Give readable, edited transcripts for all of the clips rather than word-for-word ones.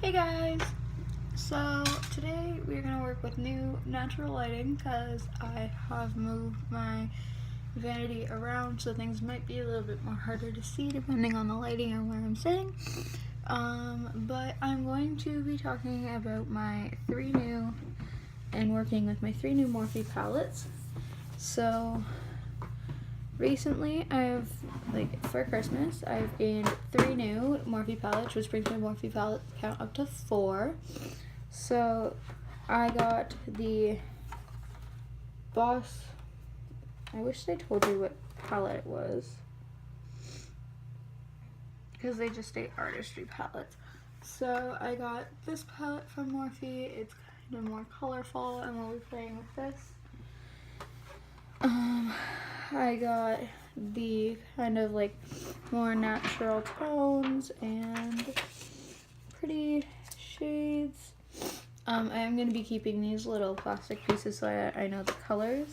Hey guys! So today we're going to work with new natural lighting because I have moved my vanity around, so things might be a little bit more harder to see depending on the lighting or where I'm sitting. But I'm going to be talking about my working with my three new Morphe palettes. So recently for Christmas, I've gained 3 new Morphe palettes, which brings my Morphe palette count up to 4. So I got the Boss, I wish they told you what palette it was, because they just say artistry palettes. So I got this palette from Morphe. It's kind of more colorful, and we'll be playing with this. I got the kind of like more natural tones and pretty shades. I am going to be keeping these little plastic pieces so I know the colors.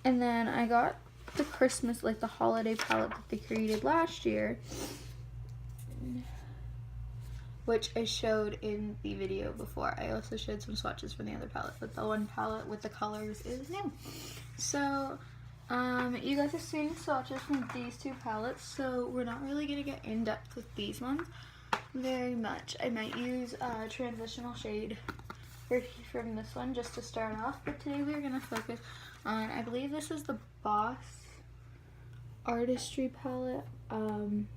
And then I got the Christmas, like the holiday palette that they created last year, which I showed in the video before. I also showed some swatches from the other palette, but the one palette with the colors is new. So you guys are seeing swatches from these two palettes, so we're not really going to get in depth with these ones very much. I might use a transitional shade from this one just to start off, but today we're going to focus on, I believe this is the Boss Artistry palette, and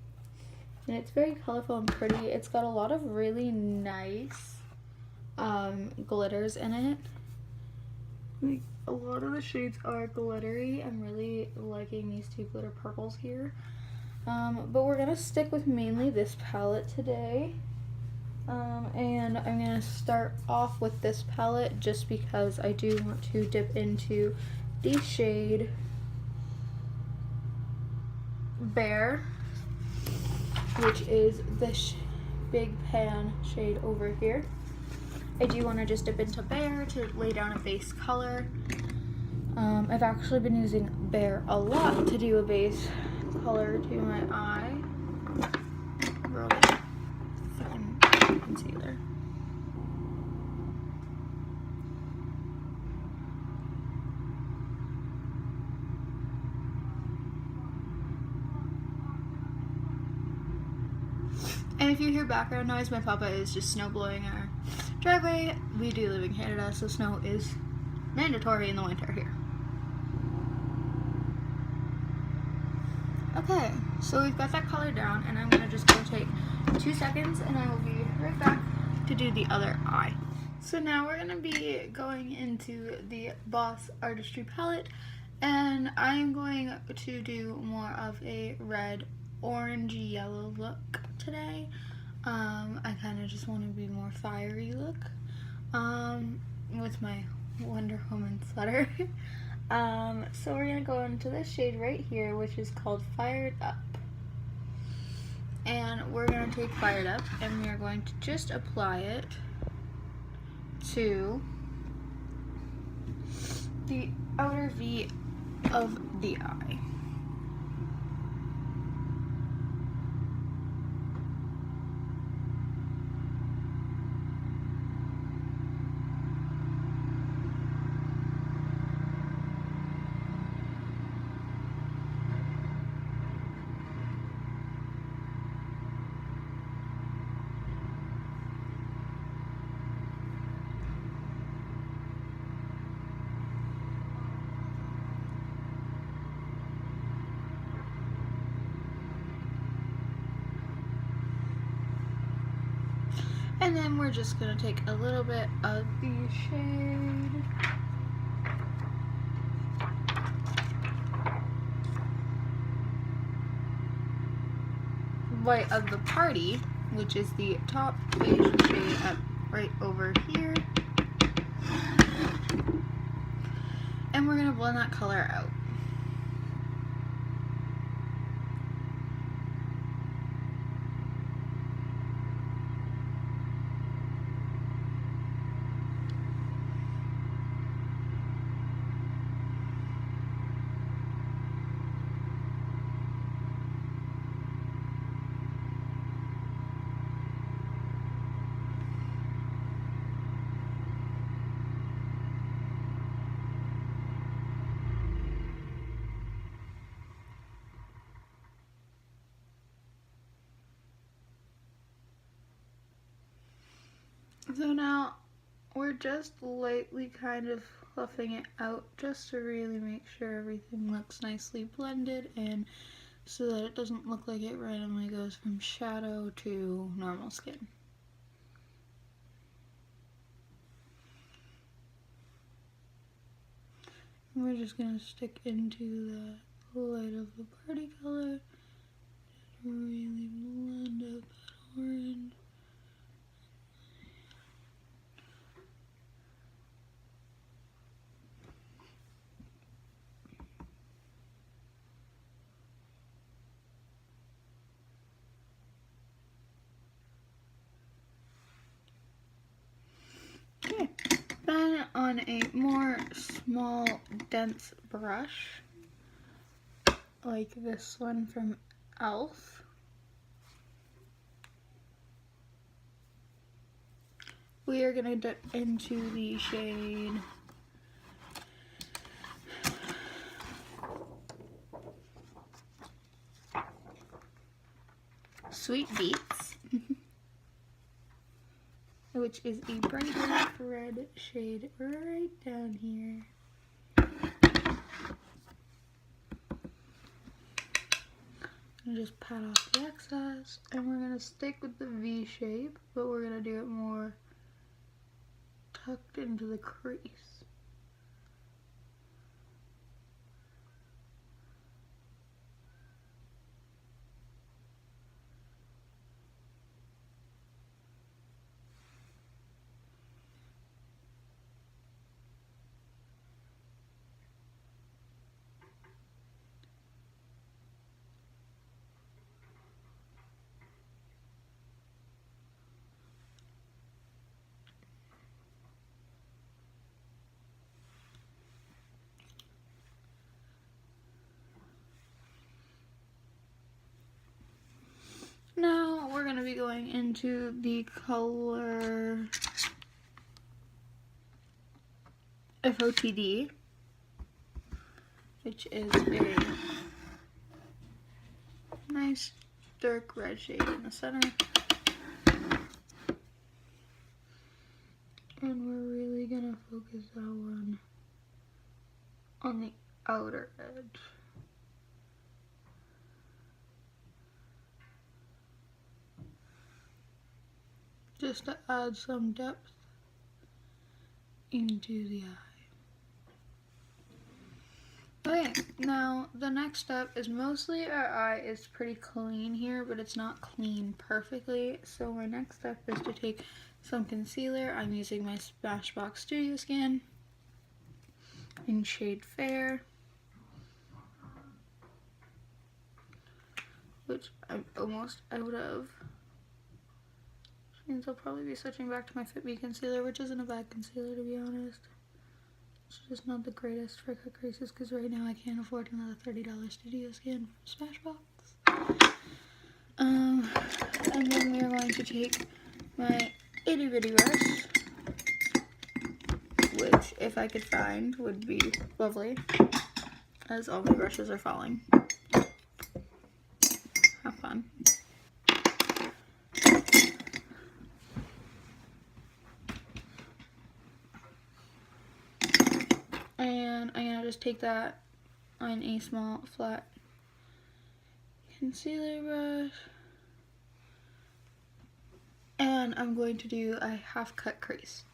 it's very colorful and pretty. It's got a lot of really nice glitters in it. Like, a lot of the shades are glittery. I'm really liking these two glitter purples here. But we're going to stick with mainly this palette today. And I'm going to start off with this palette just because I do want to dip into the shade Bear, which is this big pan shade over here. I do want to just dip into Bear to lay down a base color. I've actually been using Bear a lot to do a base color to my eye. Really fucking concealer. And if you hear background noise, my papa is just snow blowing our driveway. We do live in Canada, so snow is mandatory in the winter here. Okay, so we've got that color down, and I'm gonna just go take 2 seconds, and I will be right back to do the other eye. So now we're gonna be going into the Boss Artistry palette, and I'm going to do more of a red, orange, yellow look today. I kind of just want to be more fiery look with my Wonder Woman sweater. So we're going to go into this shade right here, which is called Fired Up. And we're going to take Fired Up and we are going to just apply it to the outer V of the eye. And then we're just going to take a little bit of the shade White of the Party, which is the top beige shade up right over here. And we're going to blend that color out. So now we're just lightly kind of fluffing it out just to really make sure everything looks nicely blended and so that it doesn't look like it randomly goes from shadow to normal skin. And we're just going to stick into the light of the party color and really blend out that orange. Okay, then on a more small, dense brush, like this one from e.l.f., we are going to dip into the shade Sweet Beets, which is a brighter red shade right down here. And just pat off the excess, and we're going to stick with the V shape, but we're going to do it more tucked into the crease. Now we're going to be going into the color FOTD, which is a nice dark red shade in the center. And we're really going to focus that one on the outer edge. Just to add some depth into the eye. Okay, now the next step is mostly our eye is pretty clean here, but it's not clean perfectly. So my next step is to take some concealer. I'm using my Smashbox Studio Skin in shade Fair, which I'm almost out of. Which means I'll probably be switching back to my Fit Me concealer, which isn't a bad concealer to be honest. It's just not the greatest for cut creases because right now I can't afford another $30 Studio Skin from Smashbox. And then we are going to take my itty bitty brush, which if I could find would be lovely, as all my brushes are falling. Have fun. And I'm gonna just take that on a small flat concealer brush, and I'm going to do a half cut crease.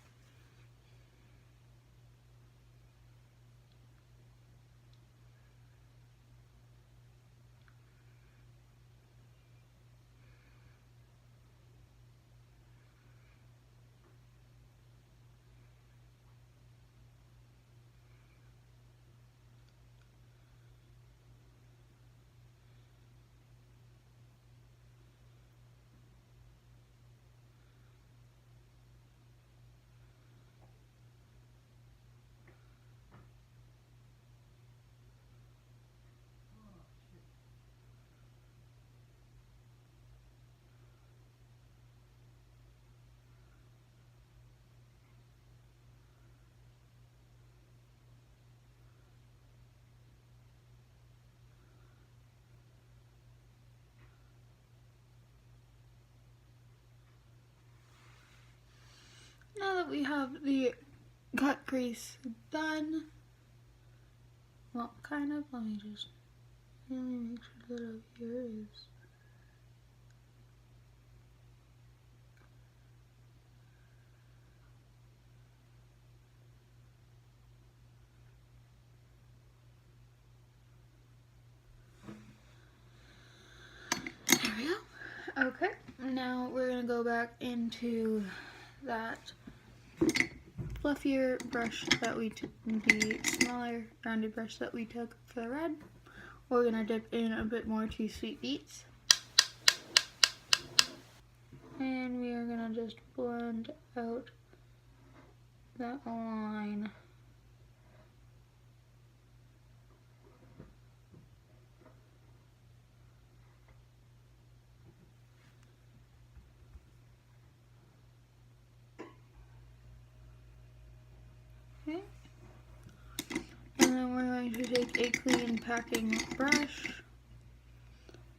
that we have the cut crease done, well, kind of, let me just really make sure that up here is there we go. Okay, now we're gonna go back into that fluffier brush that we took, the smaller rounded brush that we took for the red. We're gonna dip in a bit more to Sweet Beets. And we are gonna just blend out that line. Okay. And then we're going to take a clean packing brush,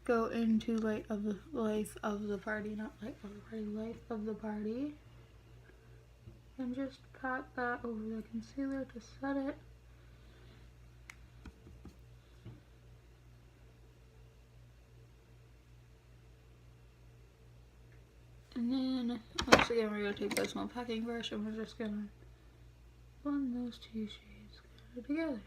go into life of the party, not light of the party, life of the party, and just pat that over the concealer to set it. And then, once again, we're going to take that small packing brush and we're just going to blend those two shades together.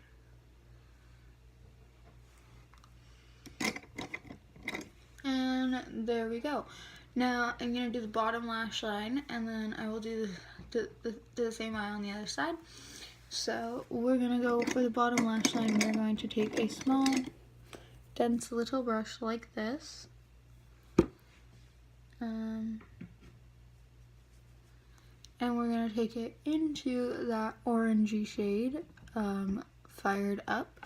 And there we go. Now I'm going to do the bottom lash line, and then I will do the same eye on the other side. So we're going to go for the bottom lash line. We're going to take a small, dense little brush like this. And we're going to take it into that orangey shade, Fired Up.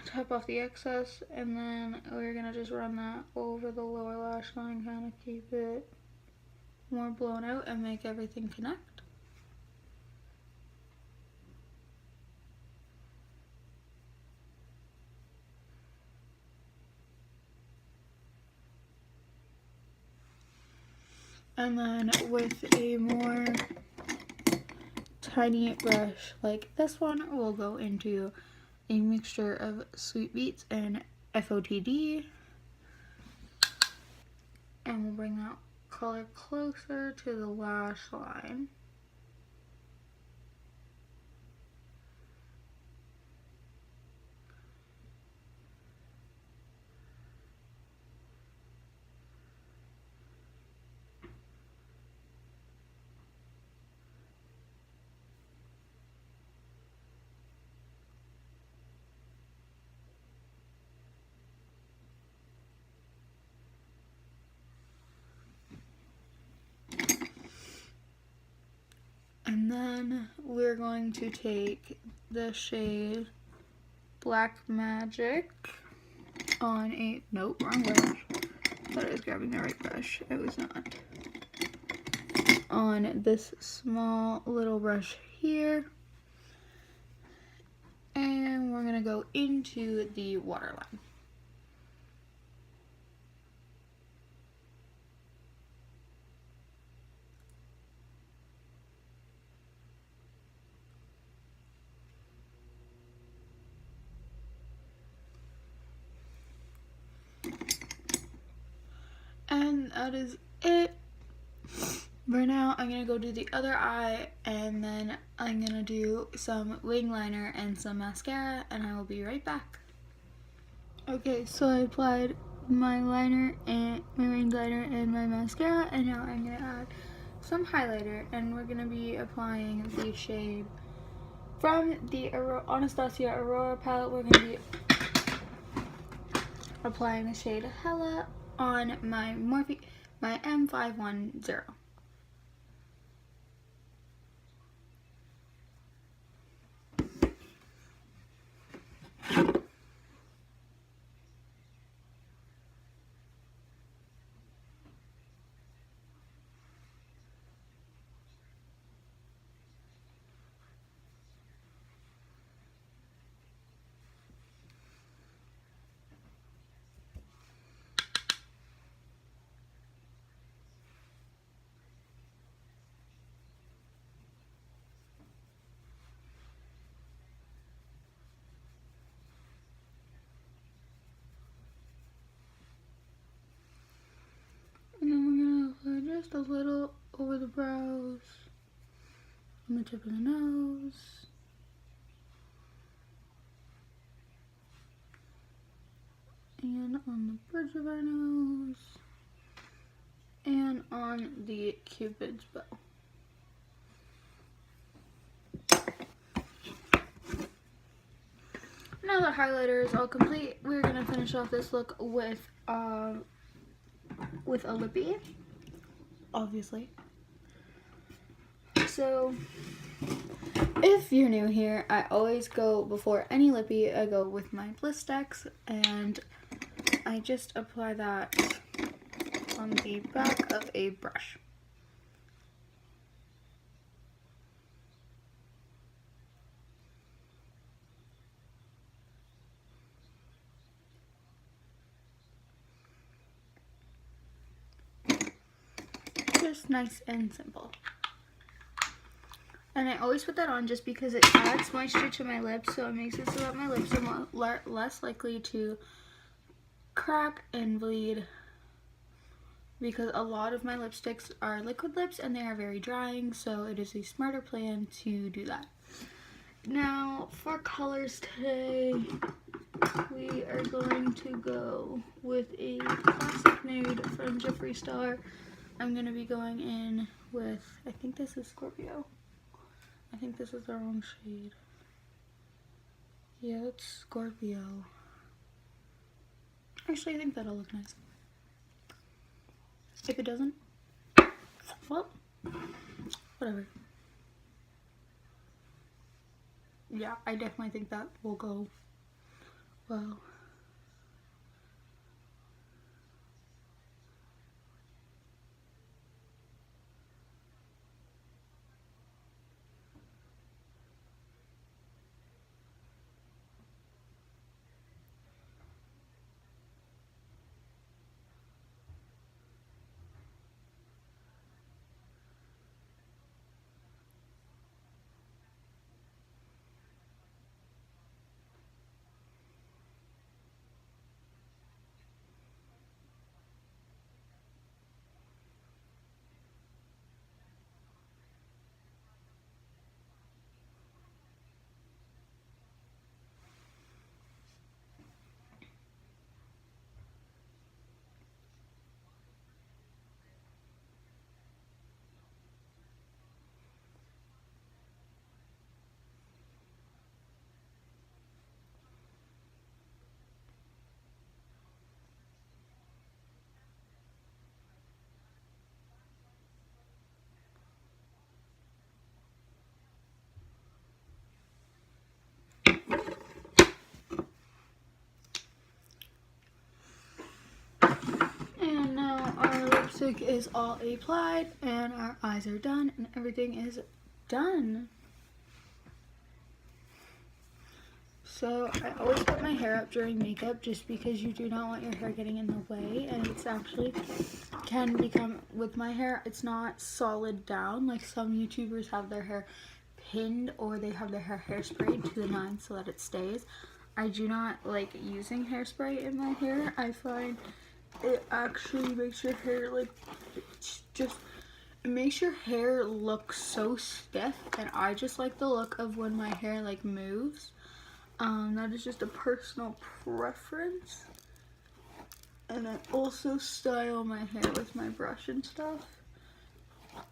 Tap off the excess, and then we're going to just run that over the lower lash line, kind of keep it more blown out and make everything connect. And then with a more tiny brush like this one, we'll go into a mixture of Sweet Beets and FOTD. And we'll bring that color closer to the lash line. And then we're going to take the shade Black Magic on a, nope, wrong brush. I thought I was grabbing the right brush. It was not. On this small little brush here. And we're going to go into the waterline. And that is it. For now, I'm going to go do the other eye, and then I'm going to do some wing liner and some mascara, and I will be right back. Okay, so I applied my liner and my wing liner and my mascara, and now I'm going to add some highlighter, and we're going to be applying the shade from the Anastasia Aurora palette. We're going to be applying the shade Hella on my M510. a little over the brows, on the tip of the nose, and on the bridge of our nose, and on the Cupid's bow. Now the highlighter is all complete, we're gonna finish off this look with a lippy, obviously. So if you're new here, I always go, before any lippy, I go with my Blistex, and I just apply that on the back of a brush. Just nice and simple. And I always put that on just because it adds moisture to my lips, so it makes it so that my lips are less likely to crack and bleed, because a lot of my lipsticks are liquid lips and they are very drying, so it is a smarter plan to do that. Now for colors today, we are going to go with a classic nude from Jeffree Star. I'm going to be going in with, I think this is Scorpio. I think this is the wrong shade. Yeah, it's Scorpio. Actually, I think that'll look nice. If it doesn't, well, whatever. Yeah, I definitely think that will go well. And now our lipstick is all applied and our eyes are done and everything is done. So I always put my hair up during makeup just because you do not want your hair getting in the way, and it's actually can become, with my hair, it's not solid down like some YouTubers have their hair pinned or they have their hair hairsprayed to the nines so that it stays. I do not like using hairspray in my hair. I find it actually makes your hair like, it makes your hair look so stiff, and I just like the look of when my hair like moves. That is just a personal preference. And I also style my hair with my brush and stuff.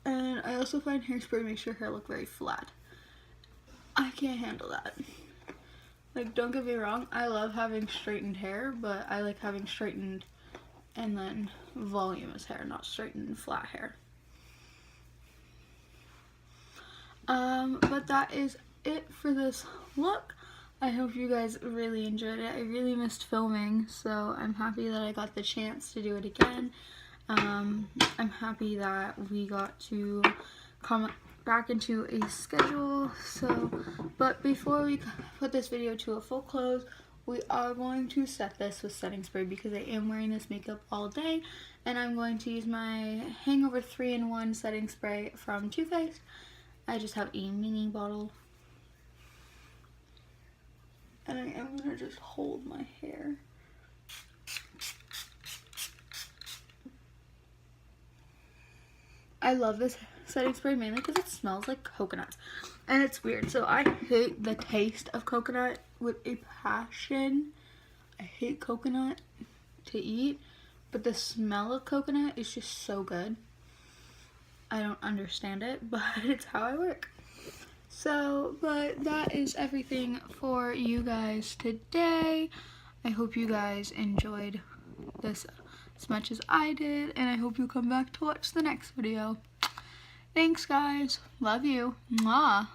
And I also find hairspray makes your hair look very flat. I can't handle that. Like, don't get me wrong, I love having straightened hair, but I like having straightened and then voluminous hair, not straightened and flat hair. But that is it for this look. I hope you guys really enjoyed it. I really missed filming, so I'm happy that I got the chance to do it again. I'm happy that we got to come back into a schedule. But before we put this video to a full close, we are going to set this with setting spray because I am wearing this makeup all day, and I'm going to use my Hangover 3-in-1 setting spray from Too Faced. I just have a mini bottle. And I am going to just hold my hair. I love this setting spray mainly because it smells like coconut. And it's weird. So I hate the taste of coconut with a passion. I hate coconut to eat, but the smell of coconut is just so good. I don't understand it, but it's how I work. So, but that is everything for you guys today. I hope you guys enjoyed this as much as I did, and I hope you come back to watch the next video. Thanks, guys. Love you. Mwah.